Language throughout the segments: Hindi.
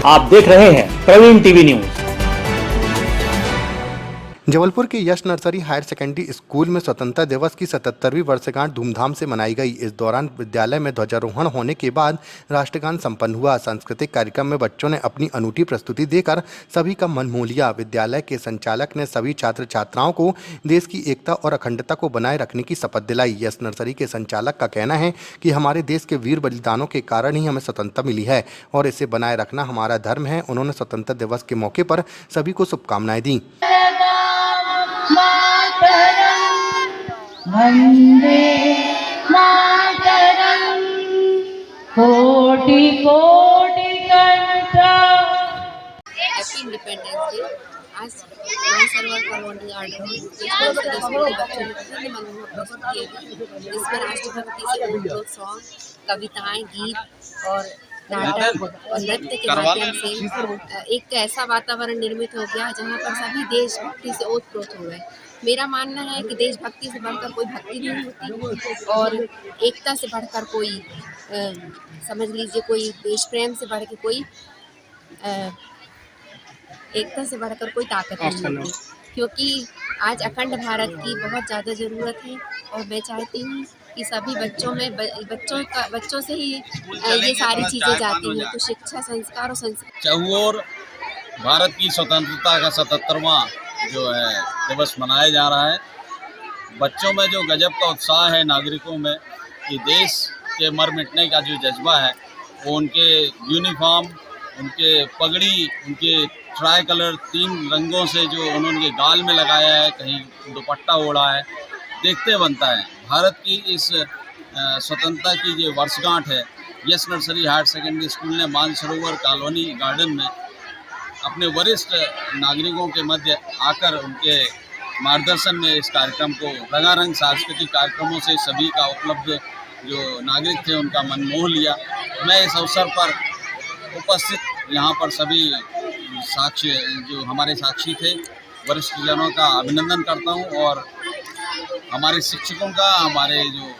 आप देख रहे हैं प्रवीण टीवी न्यूज। जबलपुर के Yash nursery higher secondary school में स्वतंत्रता दिवस की 77वीं वर्षगांठ धूमधाम से मनाई गई। इस दौरान विद्यालय में ध्वजारोहण होने के बाद राष्ट्रगान संपन्न हुआ। सांस्कृतिक कार्यक्रम में बच्चों ने अपनी अनूठी प्रस्तुति देकर सभी का मन मोह लिया। विद्यालय के संचालक ने सभी छात्र छात्राओं को देश की एकता और अखंडता को बनाए रखने की शपथ दिलाई। यश नर्सरी के संचालक का कहना है कि हमारे देश के वीर बलिदानों के कारण ही हमें स्वतंत्रता मिली है और इसे बनाए रखना हमारा धर्म है। उन्होंने स्वतंत्रता दिवस के मौके पर सभी को शुभकामनाएं दी। वंदे मातरम कोटि कोटि कंठा। Happy independence day. आज मानसरोवर कॉलोनी गार्डन में बच्चों ने विभिन्न मनमोहक प्रस्तुतियाँ दी, जिसमें राष्ट्रभक्ति से ओत-प्रोत सॉन्ग, कविताएं, गीत और नाटक और नृत्य के माध्यम से एक ऐसा वातावरण निर्मित हो गया जहाँ पर सभी देशभक्ति से ओत-प्रोत हो गए। मेरा मानना है कि देशभक्ति से बढ़कर कोई भक्ति नहीं होती और एकता से बढ़कर कोई समझ लीजिए कोई देश प्रेम से बढ़ के कोई एकता से बढ़कर कोई ताकत नहीं होती, क्योंकि आज अखंड भारत की बहुत ज़्यादा ज़रूरत है। और मैं चाहती हूँ कि सभी बच्चों से ही ये सारी चीज़ें जाती हैं। तो शिक्षा, संस्कार और संस्कृति चहुओर भारत की स्वतंत्रता का 77वां जो है दिवस मनाया जा रहा है। बच्चों में जो गजब का उत्साह है, नागरिकों में, कि देश के मर मिटने का जो जज्बा है, वो उनके यूनिफॉर्म, उनके पगड़ी, उनके ट्राई कलर 3 रंगों से जो उन्होंने गाल में लगाया है, कहीं दुपट्टा ओढ़ा है, देखते बनता है। भारत की इस स्वतंत्रता की जो वर्षगांठ है, यश नर्सरी हायर सेकेंडरी स्कूल ने मानसरोवर कॉलोनी गार्डन में अपने वरिष्ठ नागरिकों के मध्य आकर उनके मार्गदर्शन में इस कार्यक्रम को रंगारंग सांस्कृतिक कार्यक्रमों से सभी का उपलब्ध जो नागरिक थे उनका मन मोह लिया। मैं इस अवसर पर उपस्थित यहाँ पर सभी साक्षी जो हमारे साक्षी थे, वरिष्ठ जनों का अभिनंदन करता हूँ और हमारे शिक्षकों का, हमारे जो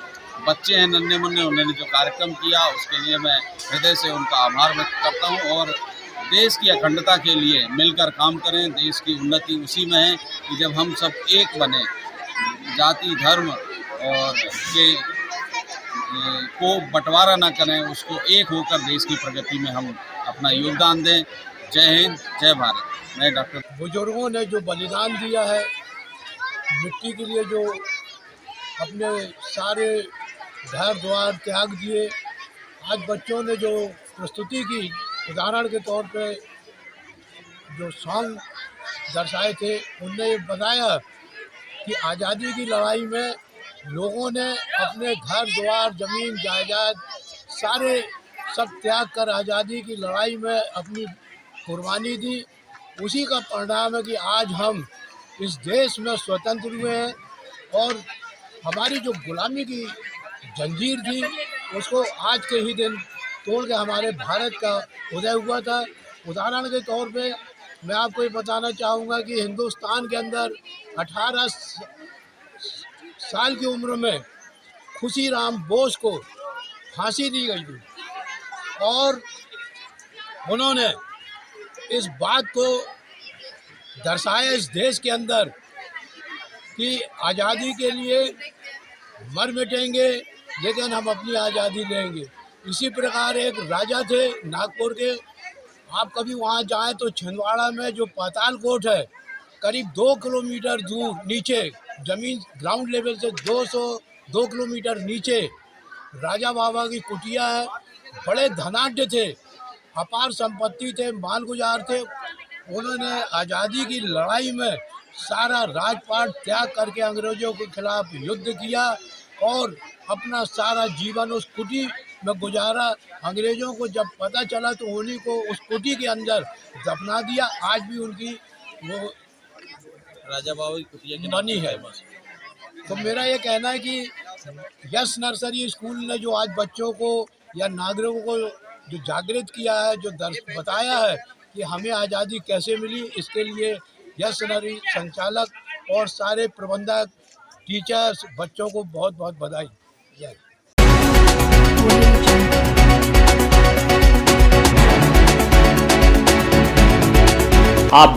बच्चे हैं नन्हे मुन्ने, उन्होंने जो कार्यक्रम किया उसके लिए मैं हृदय से उनका आभार व्यक्त करता हूँ। और देश की अखंडता के लिए मिलकर काम करें। देश की उन्नति उसी में है कि जब हम सब एक बने, जाति, धर्म और के को बंटवारा न करें, उसको एक होकर देश की प्रगति में हम अपना योगदान दें। जय हिंद, जय भारत। मैं डॉक्टर बुजुर्गों ने जो बलिदान दिया है मिट्टी के लिए, जो अपने सारे घर द्वार त्याग दिए, आज बच्चों ने जो प्रस्तुति की, उदाहरण के तौर पे जो सॉन्ग दर्शाए थे, उनने ये बताया कि आज़ादी की लड़ाई में लोगों ने अपने घर द्वार, ज़मीन जायदाद सारे सब त्याग कर आज़ादी की लड़ाई में अपनी कुर्बानी दी। उसी का परिणाम है कि आज हम इस देश में स्वतंत्र हुए हैं और हमारी जो गुलामी की जंजीर थी उसको आज के ही दिन तोड़ के हमारे भारत का उदय हुआ था। उदाहरण के तौर पे मैं आपको ये बताना चाहूँगा कि हिंदुस्तान के अंदर 18 साल की उम्र में खुशीराम बोस को फांसी दी गई थी और उन्होंने इस बात को दर्शाया इस देश के अंदर कि आज़ादी के लिए मर मिटेंगे लेकिन हम अपनी आज़ादी लेंगे। इसी प्रकार एक राजा थे नागपुर के, आप कभी वहाँ जाएं तो छिंदवाड़ा में जो पाताल कोट है, करीब 2 किलोमीटर दूर नीचे ज़मीन ग्राउंड लेवल से 202 किलोमीटर नीचे राजा बाबा की कुटिया है। बड़े धनाढ्य थे, अपार संपत्ति थे, मालगुजार थे। उन्होंने आज़ादी की लड़ाई में सारा राजपाट त्याग करके अंग्रेज़ों के खिलाफ युद्ध किया और अपना सारा जीवन उस कुटी में गुजारा। अंग्रेज़ों को जब पता चला तो उन्हीं को उस कुटी के अंदर दफना दिया। आज भी उनकी वो राजा बाबा की कुटिया बनी है। बस तो मेरा ये कहना है कि यश नर्सरी स्कूल ने जो आज बच्चों को या नागरिकों को जो जागृत किया है, जो बताया है कि हमें आज़ादी कैसे मिली, इसके लिए यश नर्सरी संचालक और सारे प्रबंधक, टीचर्स, बच्चों को बहुत बहुत बधाई। जय आप